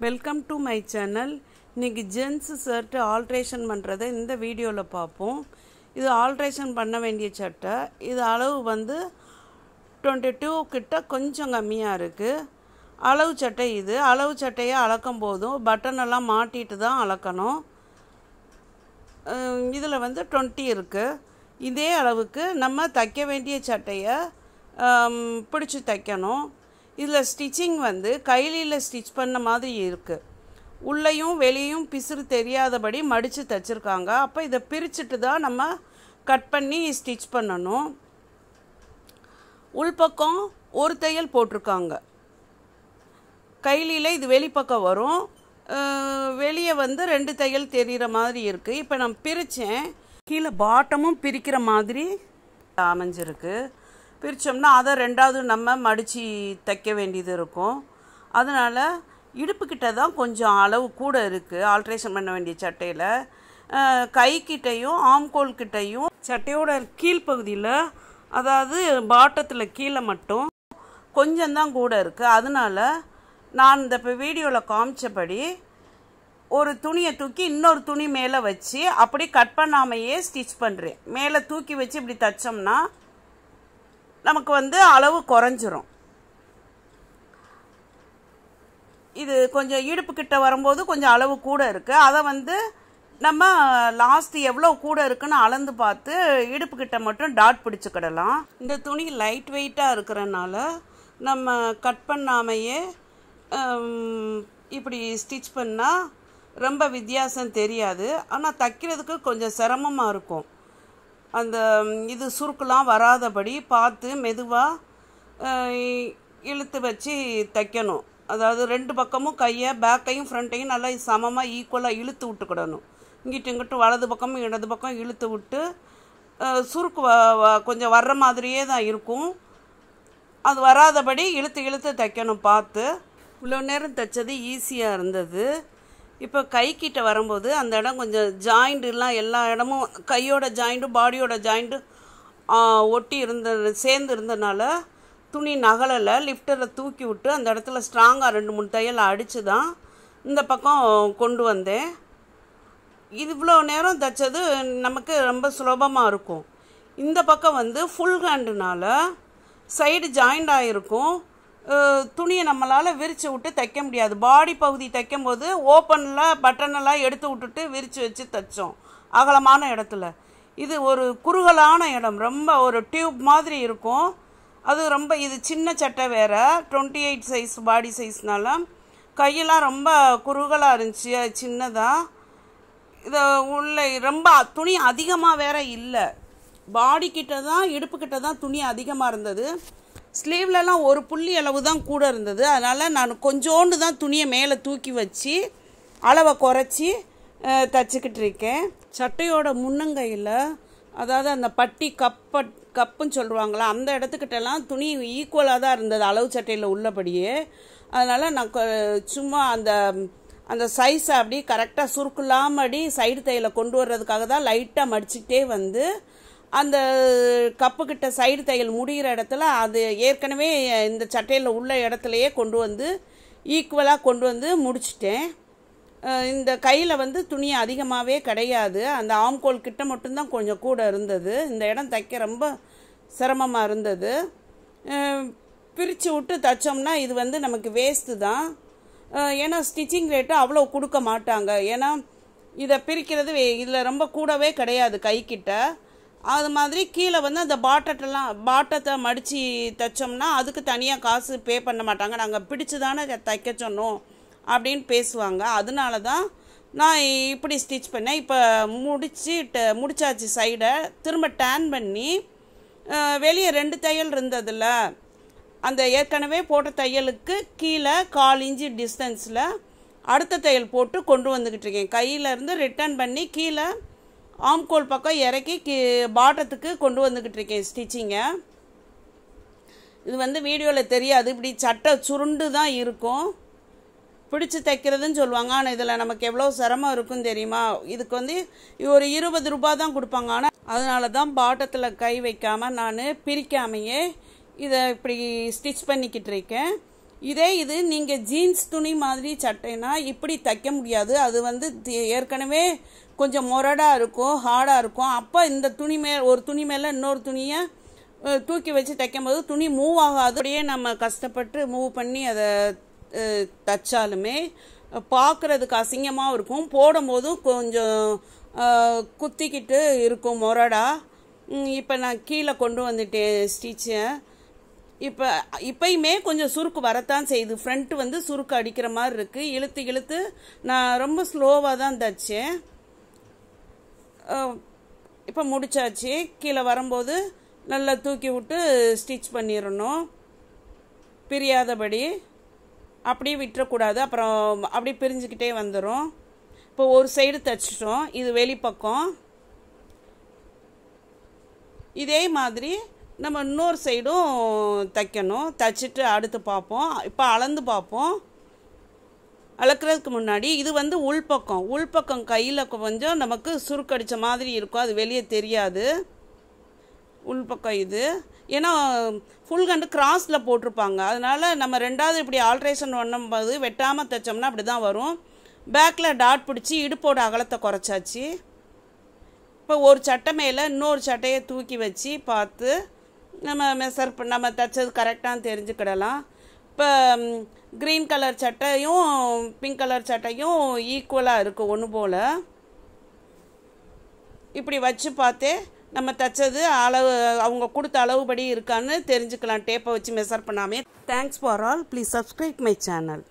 Welcome to my channel. இன்றைக்கி gents shirt alteration பண்ணுறதை இந்த வீடியோவில் பார்ப்போம். இது ஆல்ட்ரேஷன் பண்ண வேண்டிய சட்டை. இது அளவு வந்து 22 கிட்ட கொஞ்சம் கம்மியாக இருக்குது. அளவு சட்டை இது. அளவு சட்டையை அளக்கும் போதும் பட்டனெல்லாம் மாட்டிட்டு தான் அளக்கணும். இதில் வந்து 20 இருக்குது. இதே அளவுக்கு நம்ம தைக்க வேண்டிய சட்டையை பிடிச்சி தைக்கணும். இதில் ஸ்டிச்சிங் வந்து கைலியில் ஸ்டிச் பண்ண மாதிரி இருக்குது. உள்ளேயும் வெளியும் பிசுறு தெரியாதபடி மடித்து தைச்சிருக்காங்க. அப்போ இதை பிரிச்சுட்டு தான் நம்ம கட் பண்ணி ஸ்டிச் பண்ணணும். உள்பக்கம் ஒரு தையல் போட்டிருக்காங்க. கைலியில் இது வெளிப்பக்கம் வரும். வெளியே வந்து 2 தையல் தெரிகிற மாதிரி இருக்குது. இப்போ நான் பிரித்தேன். கீழே பாட்டமும் பிரிக்கிற மாதிரி அமைஞ்சிருக்கு. பிரித்தோம்னா அதை 2வது நம்ம மடித்து தைக்க வேண்டியது இருக்கும். அதனால் இடுப்புக்கிட்ட தான் கொஞ்சம் அளவு கூட இருக்குது ஆல்ட்ரேஷன் பண்ண வேண்டிய சட்டையில். கைக்கிட்டையும் ஆம்கோல்கிட்டையும் சட்டையோட கீழ்ப்பகுதியில், அதாவது பாட்டத்தில் கீழே மட்டும் கொஞ்சம் தான் கூட இருக்குது. அதனால் நான் இந்த இப்போ வீடியோவில் காமிச்சபடி ஒரு துணியை தூக்கி இன்னொரு துணி மேலே வச்சு அப்படி கட் பண்ணாமையே ஸ்டிச் பண்ணுறேன். மேலே தூக்கி வச்சு இப்படி தைச்சோம்னா நமக்கு வந்து அளவு குறைஞ்சிரும். இது கொஞ்சம் இடுப்பு கிட்ட வரும்போது கொஞ்சம் அளவு கூட இருக்குது. அதை வந்து நம்ம லாஸ்ட் எவ்வளோ கூட இருக்குன்னு அளந்து பார்த்து இடுப்பு கிட்ட மட்டும் டாட் பிடிச்சிக்கிடலாம். இந்த துணி லைட் வெயிட்டாக இருக்கிறனால நம்ம கட் பண்ணாமையே இப்படி ஸ்டிச் பண்ணால் ரொம்ப வித்தியாசம் தெரியாது. ஆனால் தைக்கிறதுக்கு கொஞ்சம் சிரமமாக இருக்கும். அந்த இது சுருக்கெலாம் வராதபடி பார்த்து மெதுவாக இழுத்து வச்சு தைக்கணும். அதாவது 2 பக்கமும் கையை பேக்கையும் ஃப்ரண்ட்டையும் நல்லா சமமாக ஈக்குவலாக இழுத்து விட்டுக்கிடணும். இங்கிட்டு இங்கிட்டு வலது பக்கமும் இடது பக்கம் இழுத்து விட்டு சுருக்கு கொஞ்சம் வர்ற மாதிரியே தான் இருக்கும். அது வராதபடி இழுத்து இழுத்து தைக்கணும் பார்த்து. இவ்வளோ நேரம் தைச்சது ஈஸியாக இருந்தது. இப்போ கைக்கிட்ட வரும்போது அந்த இடம் கொஞ்சம் ஜாயிண்ட்டுலாம் எல்லா இடமும் கையோட ஜாயிண்ட்டும் பாடியோட ஜாயிண்ட்டும் ஒட்டி சேர்ந்து இருந்தனால துணி நகலலை. லிஃப்டரில் தூக்கி விட்டு அந்த இடத்துல ஸ்ட்ராங்காக 2-3 தையல் அடித்து தான் இந்த பக்கம் கொண்டு வந்தேன். இது இவ்வளோ நேரம் தைச்சது நமக்கு ரொம்ப சுலபமாக இருக்கும். இந்த பக்கம் வந்து ஃபுல் ஹேண்டுனால சைடு ஜாயிண்ட் ஆகிருக்கும். துணியை நம்மளால் விரித்து விட்டு தைக்க முடியாது. பாடி பகுதி தைக்கும் போது ஓப்பனில் பட்டனெல்லாம் எடுத்து விட்டுட்டு விரித்து வச்சு தைச்சோம் அகலமான இடத்துல. இது ஒரு குறுகலான இடம், ரொம்ப ஒரு டியூப் மாதிரி இருக்கும். அது ரொம்ப இது சின்ன சட்டை வேறு, 28 சைஸ் பாடி சைஸ்னால கையெல்லாம் ரொம்ப குறுகலாக இருந்துச்சு, சின்னதாக. இதை உள்ள ரொம்ப துணி அதிகமாக வேற இல்லை. பாடி கிட்ட தான் இடுப்புக்கிட்ட தான் துணி அதிகமாக இருந்தது. ஸ்லீவ்லலாம் ஒரு புள்ளி அளவு தான் கூட இருந்தது. அதனால் நான் கொஞ்சோண்டு தான் துணியை மேலே தூக்கி வச்சு அளவை குறைச்சி தைச்சிக்கிட்டு இருக்கேன். சட்டையோட முன்னங்கையில், அதாவது அந்த பட்டி கப்புன்னு சொல்லுவாங்களா, அந்த இடத்துக்கிட்டலாம் துணி ஈக்குவலாக தான் இருந்தது அளவு சட்டையில் உள்ளபடியே. அதனால் நான் சும்மா அந்த சைஸை அப்படி கரெக்டாக சுருக்குலாமடி சைடு தையலை கொண்டு வர்றதுக்காக தான் லைட்டாக மடிச்சுக்கிட்டே வந்து அந்த கப்புக்கிட்ட சைடு தையல் முடிகிற இடத்துல அது ஏற்கனவே இந்த சட்டையில் உள்ள இடத்துலையே கொண்டு வந்து ஈக்குவலாக கொண்டு வந்து முடிச்சிட்டேன். இந்த கையில் வந்து துணி அதிகமாகவே கிடையாது. அந்த ஆம்கோல் கிட்ட மட்டும்தான் கொஞ்சம் கூட இருந்தது. இந்த இடம் தைக்க ரொம்ப சிரமமாக இருந்தது. பிரித்து விட்டு தைச்சோம்னா இது வந்து நமக்கு வேஸ்ட்டு தான். ஏன்னா ஸ்டிச்சிங் ரேட்டு அவ்வளோ கொடுக்க மாட்டாங்க. ஏன்னா இதை பிரிக்கிறது இதில் ரொம்ப கூடவே கிடையாது கைக்கிட்ட. அது மாதிரி கீழே வந்து அந்த பாட்டத்தை மடித்து தைச்சோம்னா அதுக்கு தனியாக காசு பே பண்ண மாட்டாங்க. நாங்கள் பிடிச்சி தானே தைக்க சொன்னோம் அப்படின்னு பேசுவாங்க. அதனால தான் நான் இப்படி ஸ்டிச் பண்ணேன். இப்போ முடிச்சாச்சு சைடை. திரும்ப டேன் பண்ணி வெளியே 2 தையல் இருந்ததில்ல, அந்த ஏற்கனவே போட்ட தையலுக்கு கீழே 1/4 இன்ச்சு டிஸ்டன்ஸில் அடுத்த தையல் போட்டு கொண்டு வந்துக்கிட்டு இருக்கேன். கையிலேருந்து ரிட்டர்ன் பண்ணி கீழே ஆம்கோல் பக்கம் இறக்கி பாட்டத்துக்கு கொண்டு வந்துக்கிட்டு இருக்கேன் ஸ்டிச்சிங்கை. இது வந்து வீடியோவில் தெரியாது, இப்படி சட்டை சுருண்டு தான் இருக்கும். பிடிச்சி தைக்கிறதுன்னு சொல்லுவாங்க. ஆனால் இதில் நமக்கு எவ்வளோ சிரமம் இருக்குன்னு தெரியுமா? இதுக்கு வந்து ஒரு 20 ரூபா தான் கொடுப்பாங்க. ஆனால் அதனால தான் பாட்டத்தில் கை வைக்காமல் நான் பிரிக்காமையே இதை இப்படி ஸ்டிச் பண்ணிக்கிட்டு இருக்கேன். இது நீங்கள் ஜீன்ஸ் துணி மாதிரி சட்டைனா இப்படி தைக்க முடியாது. அது வந்து ஏற்கனவே கொஞ்சம் முரடாக இருக்கும், ஹார்டாக இருக்கும். அப்போ இந்த துணி ஒரு துணி மேலே இன்னொரு துணியை தூக்கி வச்சு தைக்கும் போது துணி மூவ் ஆகாது. அப்படியே நம்ம கஷ்டப்பட்டு மூவ் பண்ணி அதை தைச்சாலுமே பார்க்குறதுக்கு அசிங்கமாக இருக்கும். போடும்போதும் கொஞ்சம் குத்திக்கிட்டு இருக்கும் முரடா. இப்போ நான் கீழே கொண்டு வந்துட்டேன் ஸ்டிச்சை. இப்பயுமே கொஞ்சம் சுருக்கு வரத்தான் செய்யுது. ஃப்ரண்ட் வந்து சுருக்கு அடிக்கிற மாதிரி இருக்குது. இழுத்து இழுத்து நான் ரொம்ப ஸ்லோவாக தான் தைச்சேன். இப்போ முடிச்சாச்சு. கீழே வரும்போது நல்லா தூக்கி விட்டு ஸ்டிச் பண்ணிடணும், பிரியாதபடி. அப்படியே விட்டுறக்கூடாது, அப்புறம் அப்படி பிரிஞ்சுக்கிட்டே வந்துடும். இப்போ ஒரு சைடு தைச்சிட்டோம், இது வெளிப்பக்கம். இதே மாதிரி நம்ம இன்னொரு சைடும் தைக்கணும். தைச்சிட்டு அடுத்து பார்ப்போம். இப்போ அளந்து பார்ப்போம். அளக்கிறதுக்கு முன்னாடி இது வந்து உள்பக்கம் கையில் கொஞ்சம் நமக்கு சுருக்கடித்த மாதிரி இருக்கும், அது வெளியே தெரியாது. உள்பக்கம் இது ஏன்னா ஃபுல் கண்டு கிராஸில் போட்டிருப்பாங்க. அதனால் நம்ம ரெண்டாவது இப்படி ஆல்ட்ரேஷன் பண்ணும்போது வெட்டாமல் தைச்சோம்னா அப்படி தான் வரும். பேக்கில் டாட் பிடிச்சி இடுப்போட அகலத்தை குறைச்சாச்சு. இப்போ ஒரு சட்டை மேலே இன்னொரு சட்டையை தூக்கி வச்சு பார்த்து நம்ம தைச்சது கரெக்டானு தெரிஞ்சுக்கிடலாம். இப்போ க்ரீன் கலர் சட்டையும் பிங்க் கலர் சட்டையும் ஈக்குவலாக இருக்குது, ஒன்று போல். இப்படி வச்சு பார்த்தே நம்ம தைச்சது அளவு அவங்க கொடுத்த அளவுபடி இருக்கான்னு தெரிஞ்சுக்கலாம், டேப்பை வச்சு மெஷர் பண்ணாமே. Thanks for all. Please subscribe my channel.